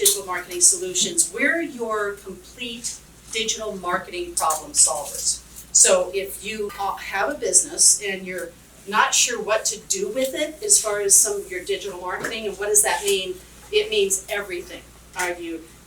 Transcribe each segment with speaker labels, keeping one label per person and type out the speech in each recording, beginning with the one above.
Speaker 1: Digital Marketing Solutions. We're your complete digital marketing problem solvers. So if you have a business and you're not sure what to do with it as far as some of your digital marketing, and what does that mean? It means everything.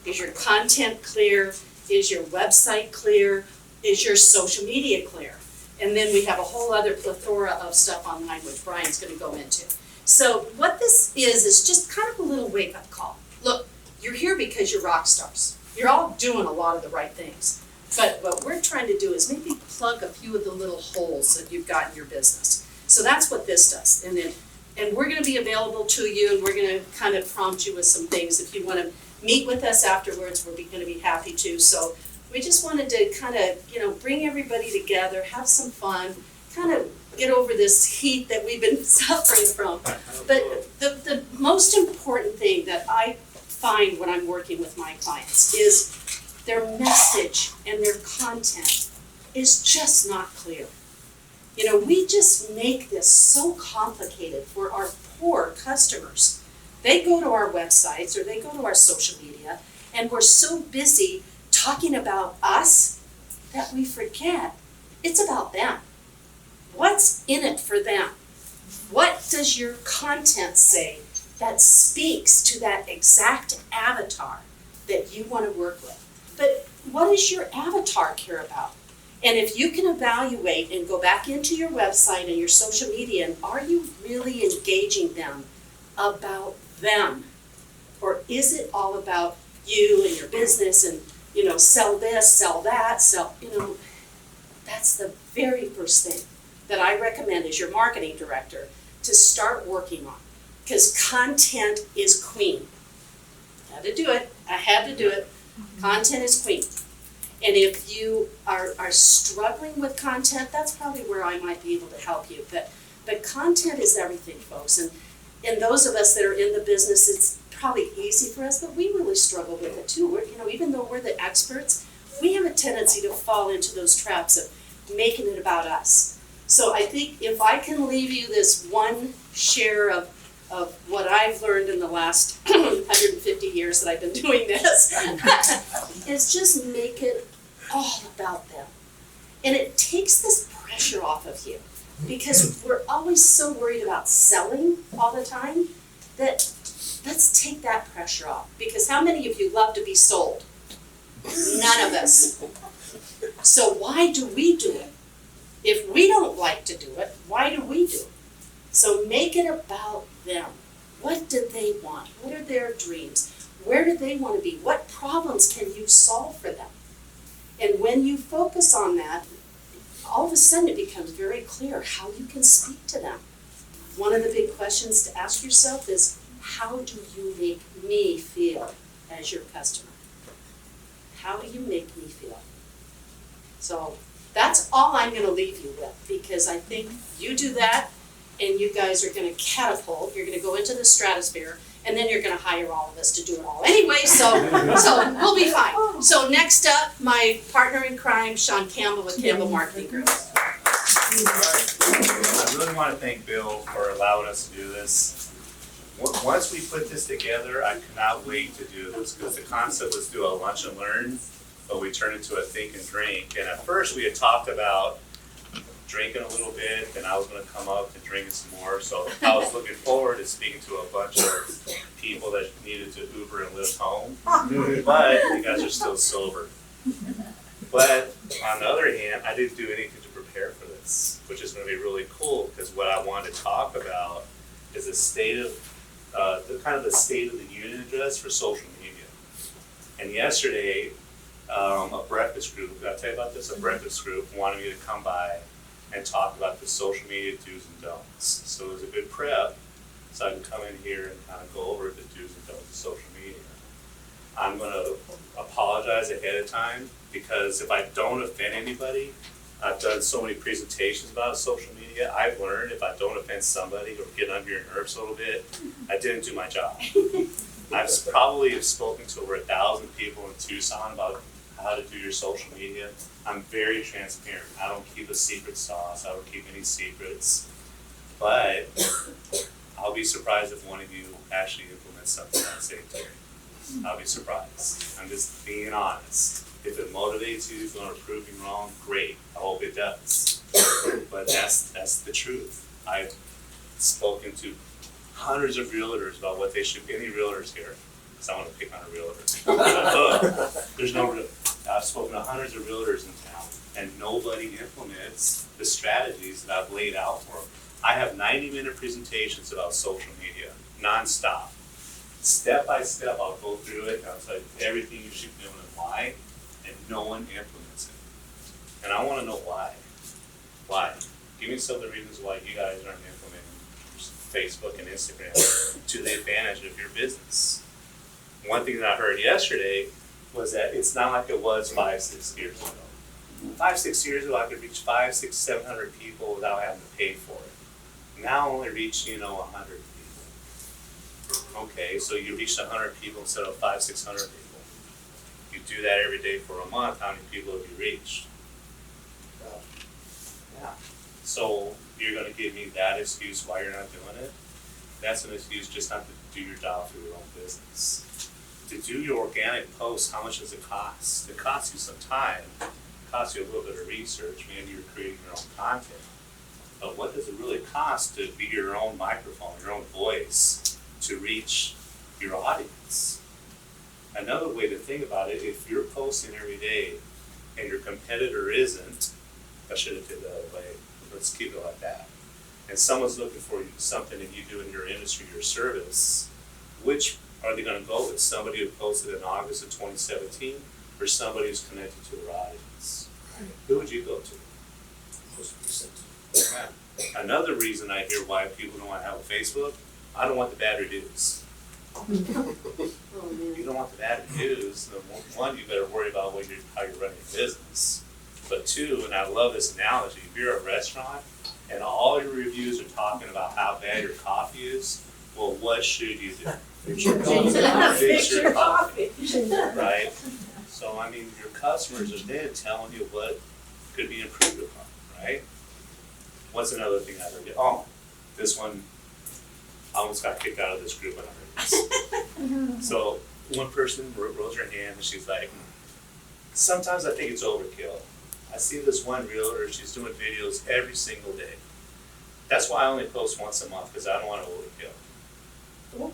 Speaker 1: Is your content clear? Is your website clear? Is your social media clear? And then we have a whole other plethora of stuff online, which Brian's going to go into. So what this is just kind of a little wake-up call. Look, you're here because you're rock stars. You're all doing a lot of the right things. But what we're trying to do is maybe plug a few of the little holes that you've got in your business. So that's what this does. And we're going to be available to you, and we're going to kind of prompt you with some things. If you want to meet with us afterwards, we're going to be happy to. So we just wanted to kind of, bring everybody together, have some fun, kind of get over this heat that we've been suffering from. But the most important thing that I find when I'm working with my clients is their message and their content is just not clear. We just make this so complicated for our poor customers. They go to our websites or they go to our social media, and we're so busy talking about us that we forget it's about them. What's in it for them? What does your content say that speaks to that exact avatar that you want to work with? But what does your avatar care about? And if you can evaluate and go back into your website and your social media, and are you really engaging them about them? Or is it all about you and your business and, sell this, sell that, that's the very first thing that I recommend as your marketing director to start working on. Because content is queen. I had to do it. Content is queen. And if you are struggling with content, that's probably where I might be able to help you. But content is everything, folks. And those of us that are in the business, it's probably easy for us, but we really struggle with it too. Even though we're the experts, we have a tendency to fall into those traps of making it about us. So I think if I can leave you this one share of what I've learned in the last 150 years that I've been doing this, is just make it all about them. And it takes this pressure off of you, because we're always so worried about selling all the time that let's take that pressure off. Because how many of you love to be sold? None of us. So why do we do it? If we don't like to do it, why do we do it? So make it about them. What do they want? What are their dreams? Where do they want to be? What problems can you solve for them? And when you focus on that, all of a sudden it becomes very clear how you can speak to them. One of the big questions to ask yourself is, how do you make me feel as your customer? How do you make me feel? So that's all I'm going to leave you with, because I think you do that and you guys are going to catapult. You're going to go into the stratosphere, and then you're going to hire all of us to do it all anyway, so we'll be fine. So next up, my partner in crime, Shawn Campbell with Campbell Marketing Group.
Speaker 2: I really want to thank Bill for allowing us to do this. Once we put this together, I cannot wait to do this, because the concept was do a lunch and learn, but we turned it into a think and drink. And at first we had talked about drinking a little bit, and I was going to come up and drinking some more. So I was looking forward to speaking to a bunch of people that needed to Uber and Lyft home, but you guys are still sober. But on the other hand, I didn't do anything to prepare for this, which is going to be really cool, because what I wanted to talk about is the state of the state of the union address for social media. And yesterday, a breakfast group, did I tell you about this? A breakfast group wanted me to come by and talk about the social media do's and don'ts. So it was a good prep, so I can come in here and kind of go over the do's and don'ts of social media. I'm going to apologize ahead of time, because if I don't offend anybody, I've done so many presentations about social media. I've learned if I don't offend somebody or get under your nerves a little bit, I didn't do my job. I've probably spoken to over 1,000 people in Tucson about how to do your social media. I'm very transparent. I don't keep a secret sauce. I don't keep any secrets. But I'll be surprised if one of you actually implements something I say today. I'll be surprised. I'm just being honest. If it motivates you to prove me wrong, great. I hope it does. But that's the truth. I've spoken to hundreds of realtors about what they should. Any realtors here? Because I want to pick on a realtor. There's no real. I've spoken to hundreds of realtors in town, and nobody implements the strategies that I've laid out for them. I have 90-minute presentations about social media, nonstop. Step by step, I'll go through it, and I'll tell you everything you should do and why, and no one implements it. And I want to know why. Why? Give me some of the reasons why you guys aren't implementing Facebook and Instagram to the advantage of your business. One thing that I heard yesterday was that it's not like it was 5-6 years ago. 5-6 years ago, I could reach 500, 600, 700 people without having to pay for it. Now I only reach, 100 people. Okay, so you reached 100 people instead of 500, 600 people. You do that every day for a month, how many people have you reached? Yeah. So you're gonna give me that excuse why you're not doing it? That's an excuse just not to do your job for your own business. To do your organic posts, how much does it cost? It costs you some time, it costs you a little bit of research, maybe you're creating your own content. But what does it really cost to be your own microphone, your own voice, to reach your audience? Another way to think about it, if you're posting every day and your competitor isn't, I should have did the other way, let's keep it like that. And someone's looking for something that you do in your industry, your service, which are they gonna go with? Somebody who posted in August of 2017 or somebody who's connected to their audience? Who would you go to?
Speaker 3: Most recent.
Speaker 2: Yeah. Another reason I hear why people don't want to have a Facebook, I don't want the bad reviews. You don't want the bad reviews. One, you better worry about how you're running your business. But two, and I love this analogy, if you're a restaurant and all your reviews are talking about how bad your coffee is, well, what should you do? Fix your coffee. Fix your coffee. Right? So, your customers are then telling you what could be improved upon, right? What's another thing I heard? Oh, this one, I almost got kicked out of this group when I heard this. So, one person rose her hand and she's like, sometimes I think it's overkill. I see this one realtor, she's doing videos every single day. That's why I only post once a month, because I don't want to overkill.
Speaker 1: Oh.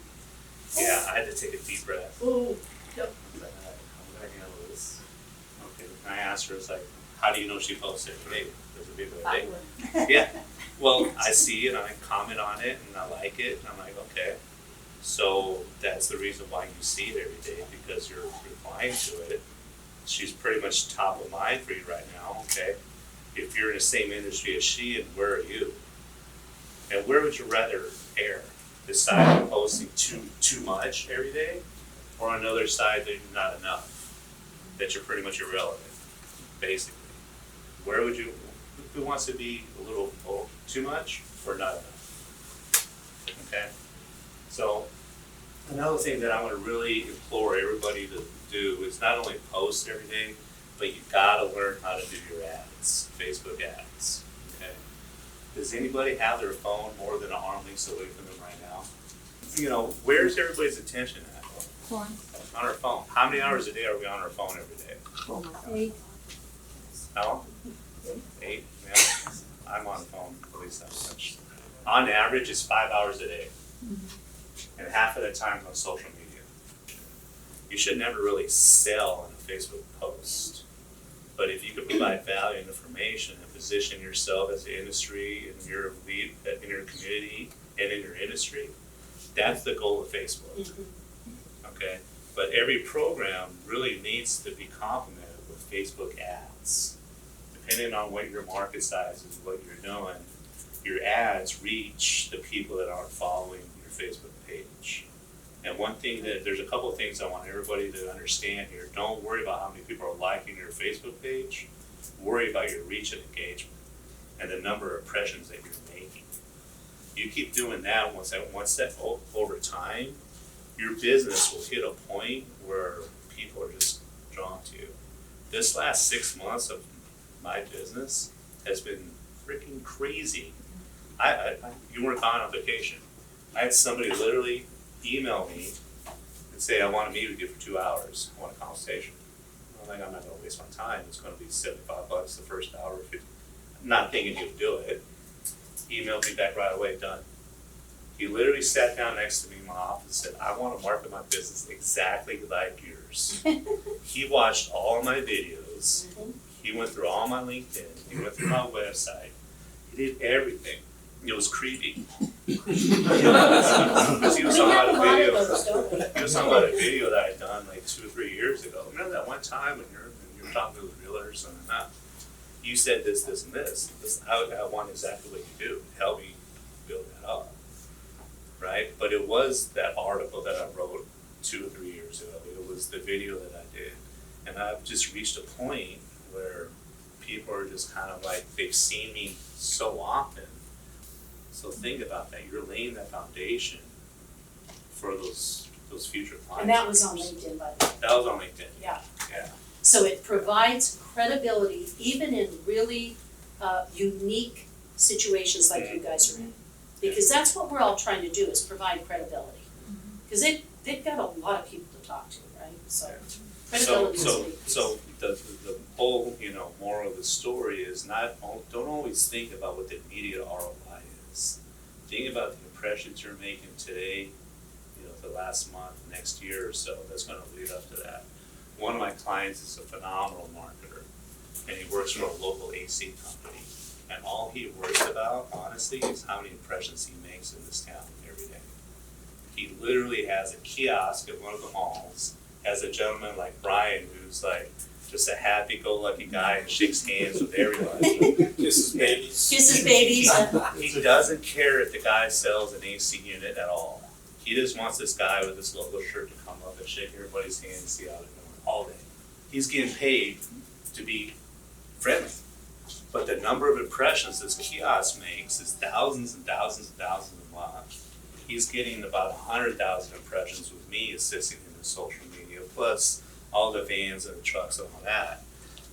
Speaker 2: Yeah, I had to take a deep breath.
Speaker 1: Oh, yep.
Speaker 2: I was like, how would I handle this? Okay, and I asked her, it's like, how do you know she posts every day? There's a video every day. Yeah, well, I see it, and I comment on it, and I like it, and I'm like, okay. So that's the reason why you see it every day, because you're replying to it. She's pretty much top of mind for you right now, okay? If you're in the same industry as she, and where are you? And where would you rather err? This side of posting too much every day, or on another side that you're not enough, that you're pretty much irrelevant, basically. Where would you, who wants to be a little too much or not enough? Okay? So, another thing that I want to really implore everybody to do is not only post every day, but you gotta learn how to do your ads, Facebook ads, okay? Does anybody have their phone more than an arm length away from them right now? Where's everybody's attention at?
Speaker 4: One.
Speaker 2: On our phone. How many hours a day are we on our phone every day?
Speaker 4: Oh my God. 8.
Speaker 2: No? 8? Yeah. I'm on the phone at least that much. On average, it's 5 hours a day. And half of the time on social media. You should never really sell in a Facebook post. But if you could provide value and information and position yourself as an industry and your lead in your community and in your industry, that's the goal of Facebook. Okay? But every program really needs to be complemented with Facebook ads. Depending on what your market size is, what you're doing, your ads reach the people that aren't following your Facebook page. And one thing there's a couple of things I want everybody to understand here. Don't worry about how many people are liking your Facebook page. Worry about your reach and engagement and the number of impressions that you're making. You keep doing that once that over time, your business will hit a point where people are just drawn to you. This last 6 months of my business has been freaking crazy. You weren't gone on vacation. I had somebody literally email me and say, I wanna meet with you for 2 hours, I want a conversation. I'm like, I'm not gonna waste my time, it's gonna be $75 the first hour, 50. I'm not thinking you'll do it. He emailed me back right away, done. He literally sat down next to me in my office and said, I wanna market my business exactly like yours. He watched all my videos, he went through all my LinkedIn, he went through my website, he did everything. It was creepy. Because he was talking about a video. He was talking about a video that I'd done like 2 or 3 years ago. Remember that one time when you're talking to the realtors and you said this, this, and this. I want exactly what you do. Help me build that up, right? But it was that article that I wrote 2 or 3 years ago. It was the video that I did, and I've just reached a point where people are just kind of like they've seen me so often. So think about that. You're laying that foundation for those future clients.
Speaker 1: And that was on LinkedIn, by the way.
Speaker 2: That was on LinkedIn.
Speaker 1: Yeah.
Speaker 2: Yeah.
Speaker 1: So it provides credibility even in really unique situations like you guys are in. Because that's what we're all trying to do, is provide credibility. Because they've got a lot of people to talk to, right? So credibility is big.
Speaker 2: So the whole, moral of the story is don't always think about what the immediate ROI is. Think about the impressions you're making today, the last month, next year or so, that's gonna lead up to that. One of my clients is a phenomenal marketer, and he works for a local AC company. And all he worries about, honestly, is how many impressions he makes in this town every day. He literally has a kiosk at one of the malls, has a gentleman like Brian who's like just a happy-go-lucky guy and shakes hands with everybody.
Speaker 3: Kisses babies.
Speaker 1: Kisses babies.
Speaker 2: He doesn't care if the guy sells an AC unit at all. He just wants this guy with this logo shirt to come up and shake everybody's hand and see how they're doing all day. He's getting paid to be friendly. But the number of impressions this kiosk makes is thousands and thousands and thousands a month. He's getting about 100,000 impressions with me assisting him in social media, plus all the vans and the trucks and all that.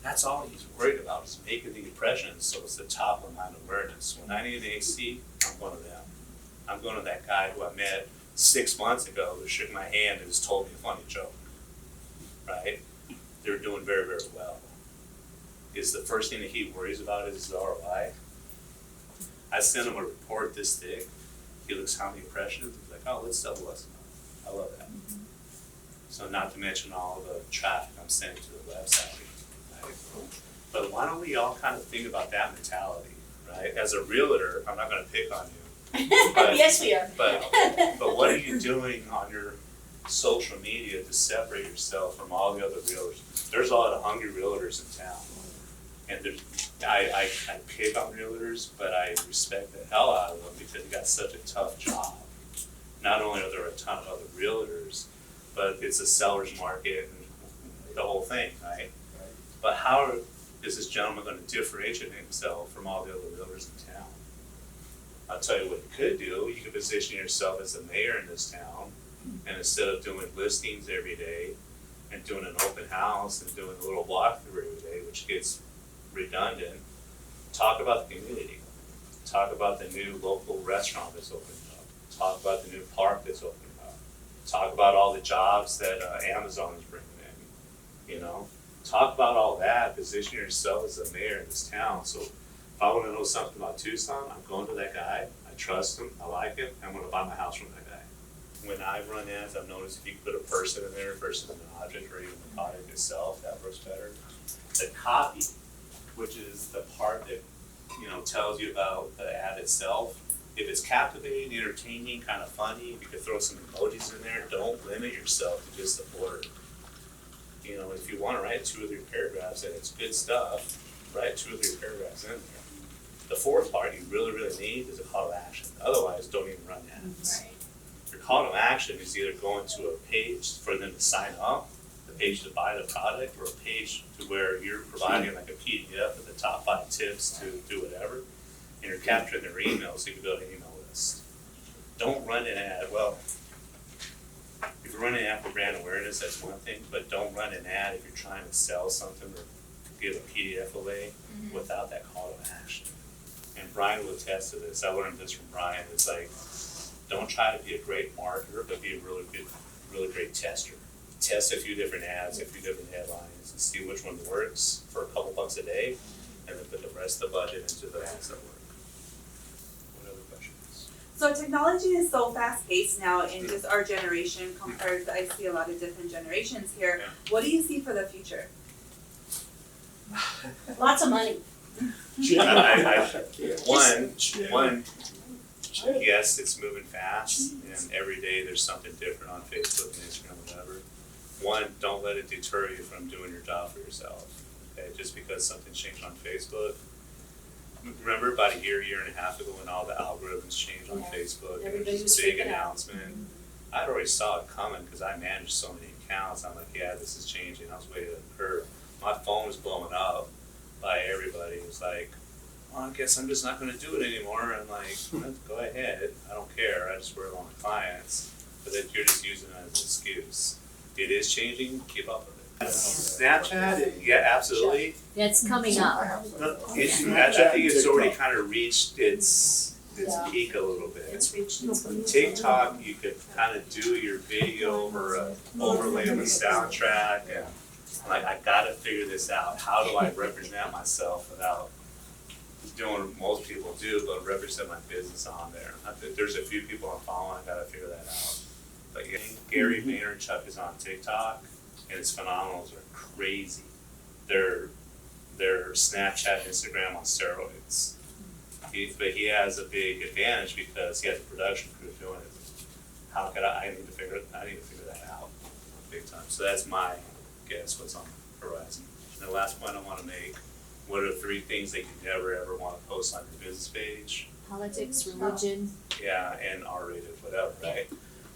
Speaker 2: That's all he's worried about, is making the impressions, so it's the top of mind awareness. When I need an AC, I'm one of them. I'm going to that guy who I met 6 months ago who shook my hand and just told me a funny joke, right? They're doing very, very well. Is the first thing that he worries about is his ROI. I sent him a report this thick. He looks how many impressions. He's like, oh, let's double us. I love that. So not to mention all the traffic I'm sending to the website. Right? But why don't we all kind of think about that mentality, right? As a realtor, I'm not going to pick on you. But,
Speaker 1: yes, we are.
Speaker 2: But what are you doing on your social media to separate yourself from all the other realtors? There's a lot of hungry realtors in town. And I pick on realtors, but I respect the hell out of them because they got such a tough job. Not only are there a ton of other realtors, but it's a seller's market and the whole thing, right? But how is this gentleman going to differentiate himself from all the other realtors in town? I'll tell you what you could do. You could position yourself as the mayor in this town, and instead of doing listings every day and doing an open house and doing a little walkthrough every day, which gets redundant, talk about the community. Talk about the new local restaurant that's opening up. Talk about the new park that's opening up. Talk about all the jobs that Amazon is bringing in, Talk about all that, position yourself as the mayor in this town. So if I want to know something about Tucson, I'm going to that guy, I trust him, I like him, I'm going to buy my house from that guy. When I run ads, I've noticed if you put a person in there versus an object or even the product itself, that works better. The copy, which is the part that tells you about the ad itself. If it's captivating, entertaining, kind of funny, you could throw some emojis in there. Don't limit yourself to just the word. If you want to write 2 or 3 paragraphs and it's good stuff, write 2 or 3 paragraphs in there. The fourth part you really, really need is a call to action. Otherwise, don't even run ads.
Speaker 1: Right.
Speaker 2: Your call to action is either going to a page for them to sign up, a page to buy the product, or a page to where you're providing like a PDF of the top 5 tips to do whatever, and you're capturing their email so you can build an email list. Don't run an ad. Well, if you're running an ad for brand awareness, that's one thing, but don't run an ad if you're trying to sell something or give a PDF away without that call to action. And Brian will attest to this. I learned this from Brian. It's like, don't try to be a great marketer, but be a really good really great tester. Test a few different ads, a few different headlines, and see which one works for a couple bucks a day, and then put the rest of the budget into the ads that work. What other questions?
Speaker 4: So technology is so fast paced now in just our generation compared to, I see a lot of different generations here.
Speaker 2: Yeah.
Speaker 4: What do you see for the future?
Speaker 1: Lots of money.
Speaker 2: One, yes, it's moving fast, and every day there's something different on Facebook and Instagram, whatever. One, don't let it deter you from doing your job for yourself. Okay, just because something changed on Facebook. Remember about a year and a half ago when all the algorithms changed on Facebook, and it
Speaker 1: Everybody
Speaker 2: was
Speaker 1: was
Speaker 2: this big
Speaker 1: freaking out.
Speaker 2: announcement. I'd already saw it coming because I managed so many accounts. I'm like, yeah, this is changing. I was way ahead of the curve. My phone was blowing up by everybody. It was like, well, I guess I'm just not going to do it anymore. I'm like, well, go ahead. I don't care. I just work on my clients. But then you're just using it as an excuse. It is changing. Keep up with it. Snapchat? Yeah, absolutely.
Speaker 5: That's coming up.
Speaker 2: I think it's already kind of reached its peak a little bit.
Speaker 1: It's reached its peak.
Speaker 2: TikTok, you could kind of do your video or overlay of a soundtrack, and I'm like, I gotta figure this out. How do I represent myself without doing what most people do, but represent my business on there? There's a few people I'm following, I gotta figure that out. But yeah, Gary Vaynerchuk is on TikTok, and his phenomenals are crazy. They're Snapchat, Instagram on steroids. But he has a big advantage because he has a production crew doing it. How could I need to figure that out big time. So that's my guess what's on the horizon. And the last point I want to make, what are 3 things that you never ever want to post on your business page?
Speaker 5: Politics, religion.
Speaker 2: Yeah, and R-rated, whatever, right?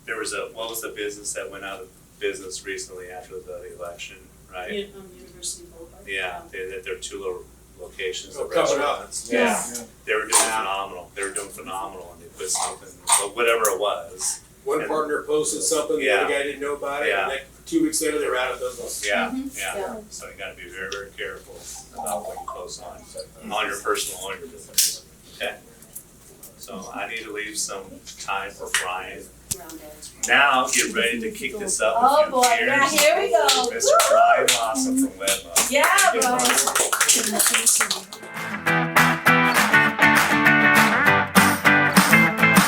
Speaker 2: There was what was the business that went out of business recently after the election, right?
Speaker 1: University Boulevard.
Speaker 2: Yeah, they're 2 little locations, the
Speaker 3: Cover it up.
Speaker 2: restaurants.
Speaker 1: Yeah.
Speaker 2: They were doing phenomenal. They were doing phenomenal, and they put something, whatever it was.
Speaker 3: One partner posted something, the other
Speaker 2: Yeah.
Speaker 3: guy didn't know about it,
Speaker 2: Yeah.
Speaker 3: and like 2 weeks later, they were out of business.
Speaker 2: Yeah,
Speaker 1: Yeah.
Speaker 2: yeah. So you got to be very, very careful about what you post on your personal, on your business. Okay. So I need to leave some time for Brian. Now get ready to kick this up.
Speaker 4: Oh
Speaker 2: a few
Speaker 4: boy, yeah,
Speaker 2: gears.
Speaker 4: here we go.
Speaker 2: Mr. Brian Lawson from WebMo.
Speaker 4: Yeah,
Speaker 2: Good
Speaker 4: boy.
Speaker 2: morning.